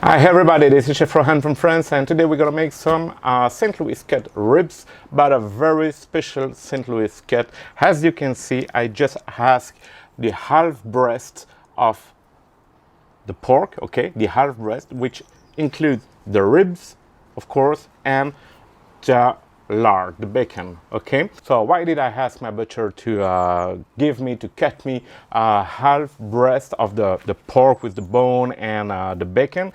Hi everybody, this is Chef Rohan from France, and today we're gonna make some St. Louis cut ribs, but a very special St. Louis cut. As you can see, I just asked the half breast of the pork, okay, the half breast, which includes the ribs, of course, and the lard, the bacon, okay. So why did I ask my butcher to cut me half breast of the pork with the bone and the bacon?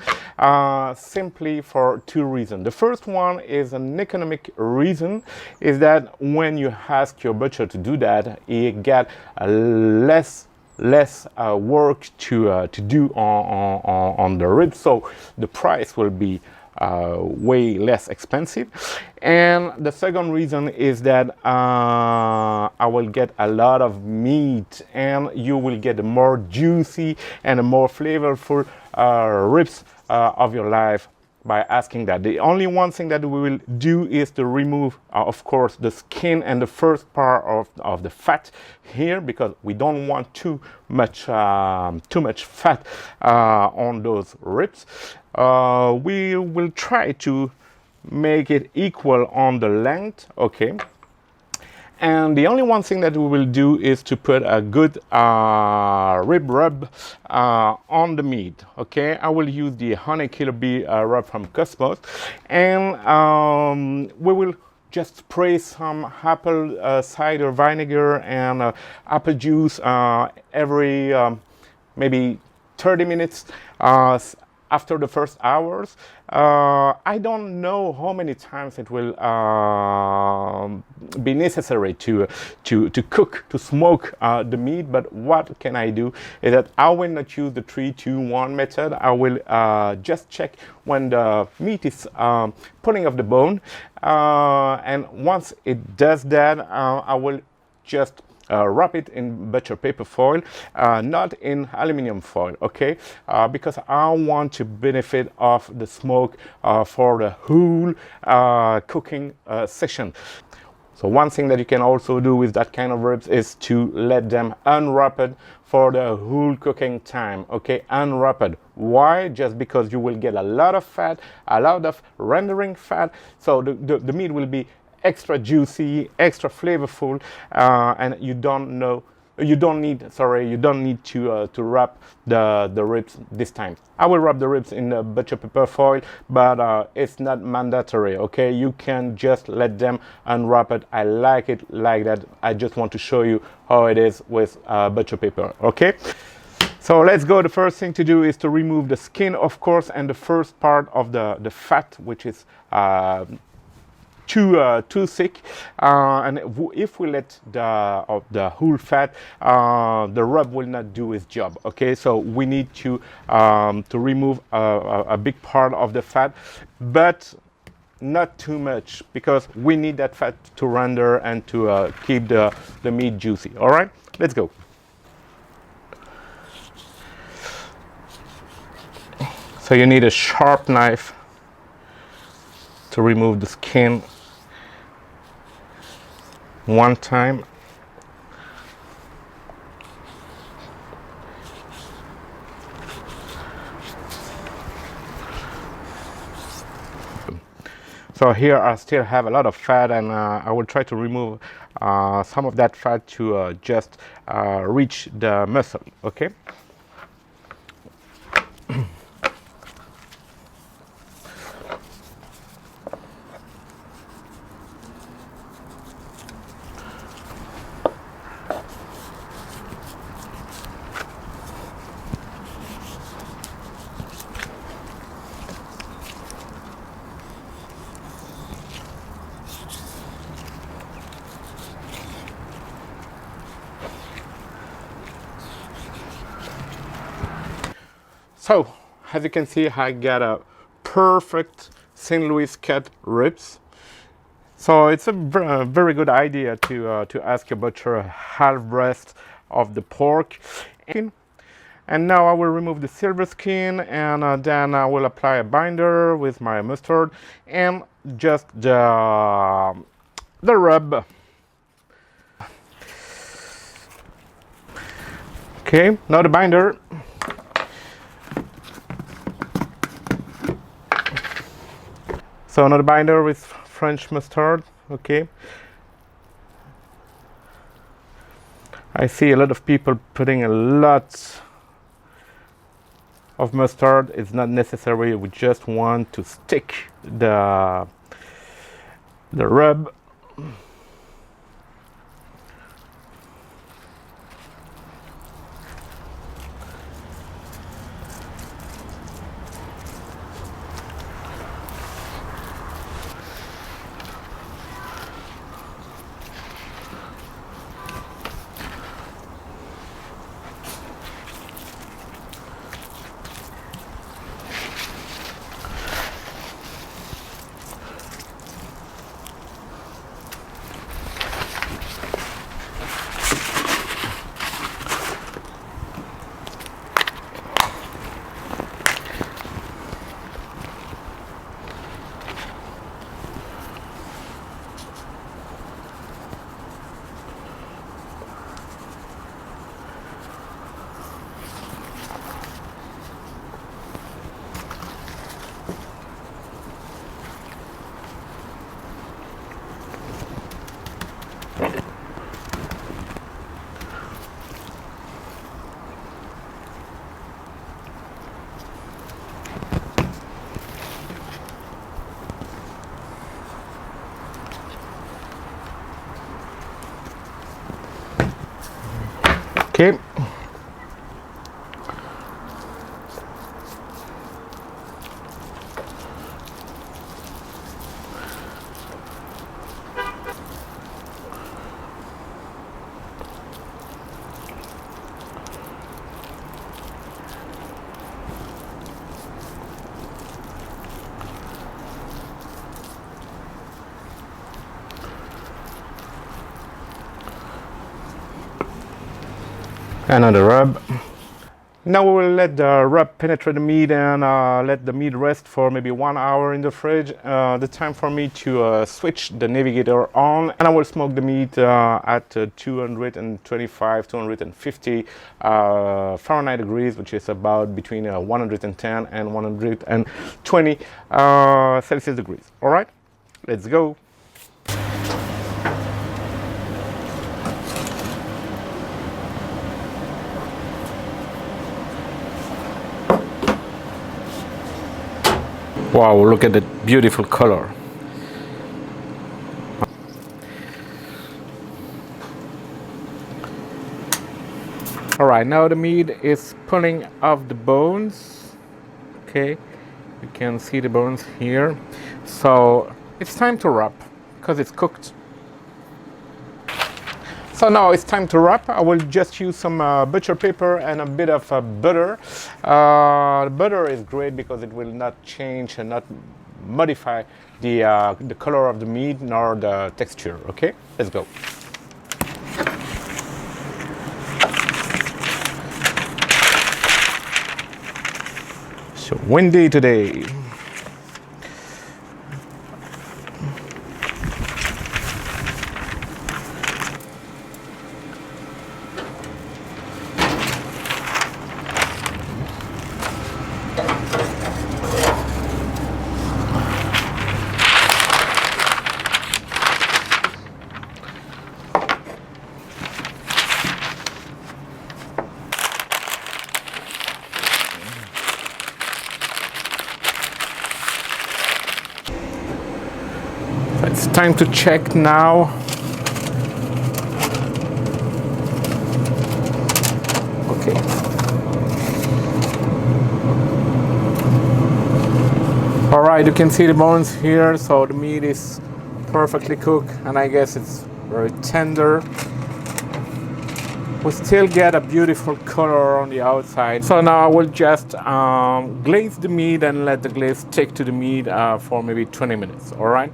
Simply for two reasons. The first one is an economic reason, is that when you ask your butcher to do that, he get less work to do on the ribs, so the price will be way less expensive. And the second reason is that I will get a lot of meat, and you will get a more juicy and a more flavorful ribs of your life by asking that. The only one thing that we will do is to remove, of course, the skin and the first part of the fat here, because we don't want too much fat on those ribs. We will try to make it equal on the length, okay. And the only one thing that we will do is to put a good rib rub on the meat, okay. I will use the Honey Killer Bee rub from Cosmos, and we will just spray some apple cider vinegar and apple juice every maybe 30 minutes after the first hours. I don't know how many times it will be necessary to cook, to smoke the meat, but what can I do is that I will not use the 3-2-1 method. I will just check when the meat is pulling off the bone, and once it does that, I will just wrap it in butcher paper foil, not in aluminum foil, okay, because I want to benefit of the smoke for the whole cooking session. So one thing that you can also do with that kind of ribs is to let them unwrapped for the whole cooking time, okay, unwrapped. Why? Just because you will get a lot of fat, a lot of rendering fat, so the meat will be extra juicy, extra flavorful, and you don't need to wrap the ribs this time. I will wrap the ribs in the butcher paper foil, but it's not mandatory, okay. You can just let them unwrap it. I like it like that. I just want to show you how it is with butcher paper, okay. So let's go. The first thing to do is to remove the skin, of course, and the first part of the fat, which is too thick, and if we let the whole fat, the rub will not do its job, okay. So we need to remove a big part of the fat, but not too much, because we need that fat to render and to keep the meat juicy. All right, let's go. So you need a sharp knife to remove the skin one time. So here I still have a lot of fat, and I will try to remove some of that fat to just reach the muscle, okay. So, as you can see, I got a perfect St. Louis cut ribs. So it's a very good idea to ask your butcher a half breast of the pork. And now I will remove the silver skin, and then I will apply a binder with my mustard and just the rub. Okay, now the binder. So another binder with French mustard. Okay. I see a lot of people putting a lot of mustard. It's not necessary. We just want to stick the rub. Okay. Another rub. Now we will let the rub penetrate the meat and let the meat rest for maybe 1 hour in the fridge. The time for me to switch the Navigator on, and I will smoke the meat at 225, 250 Fahrenheit degrees, which is about between 110 and 120 Celsius degrees. All right, let's go. Wow, look at that beautiful color. All right, now the meat is pulling off the bones. Okay, you can see the bones here. So it's time to wrap because it's cooked. So now it's time to wrap. I will just use some butcher paper and a bit of butter. The butter is great because it will not change and not modify the color of the meat nor the texture. Okay, let's go. So windy today. It's time to check now. Okay. All right, you can see the bones here, so the meat is perfectly cooked, and I guess it's very tender. We still get a beautiful color on the outside. So now I will just glaze the meat and let the glaze stick to the meat for maybe 20 minutes, all right?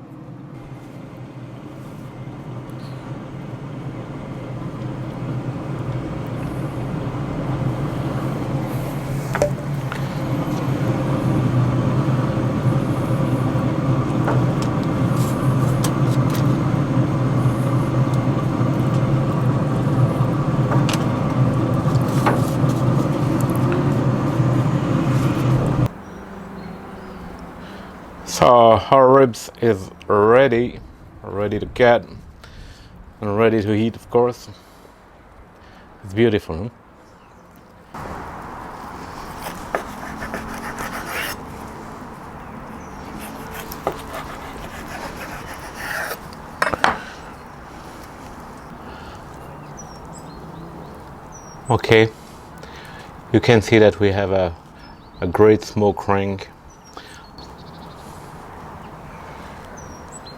So our ribs is ready to get and ready to eat, of course. It's beautiful, huh? Okay, you can see that we have a great smoke ring.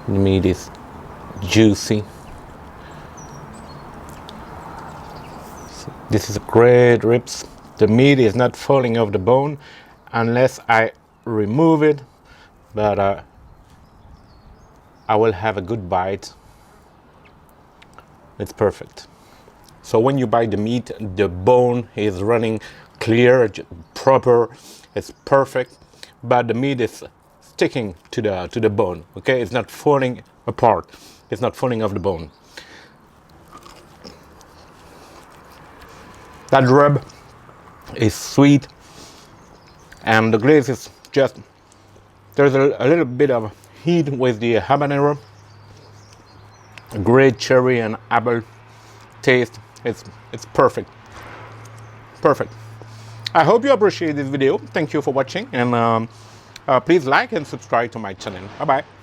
The meat is juicy. This is great ribs. The meat is not falling off the bone unless I remove it, but I will have a good bite. It's perfect. So when you bite the meat, the bone is running clear, proper, it's perfect, but the meat is sticking to the bone, okay? It's not falling apart. It's not falling off the bone. That rib is sweet, and the glaze is just, there's a little bit of heat with the habanero. Great cherry and apple taste. It's perfect. Perfect. I hope you appreciate this video. Thank you for watching, and please like and subscribe to my channel. Bye bye.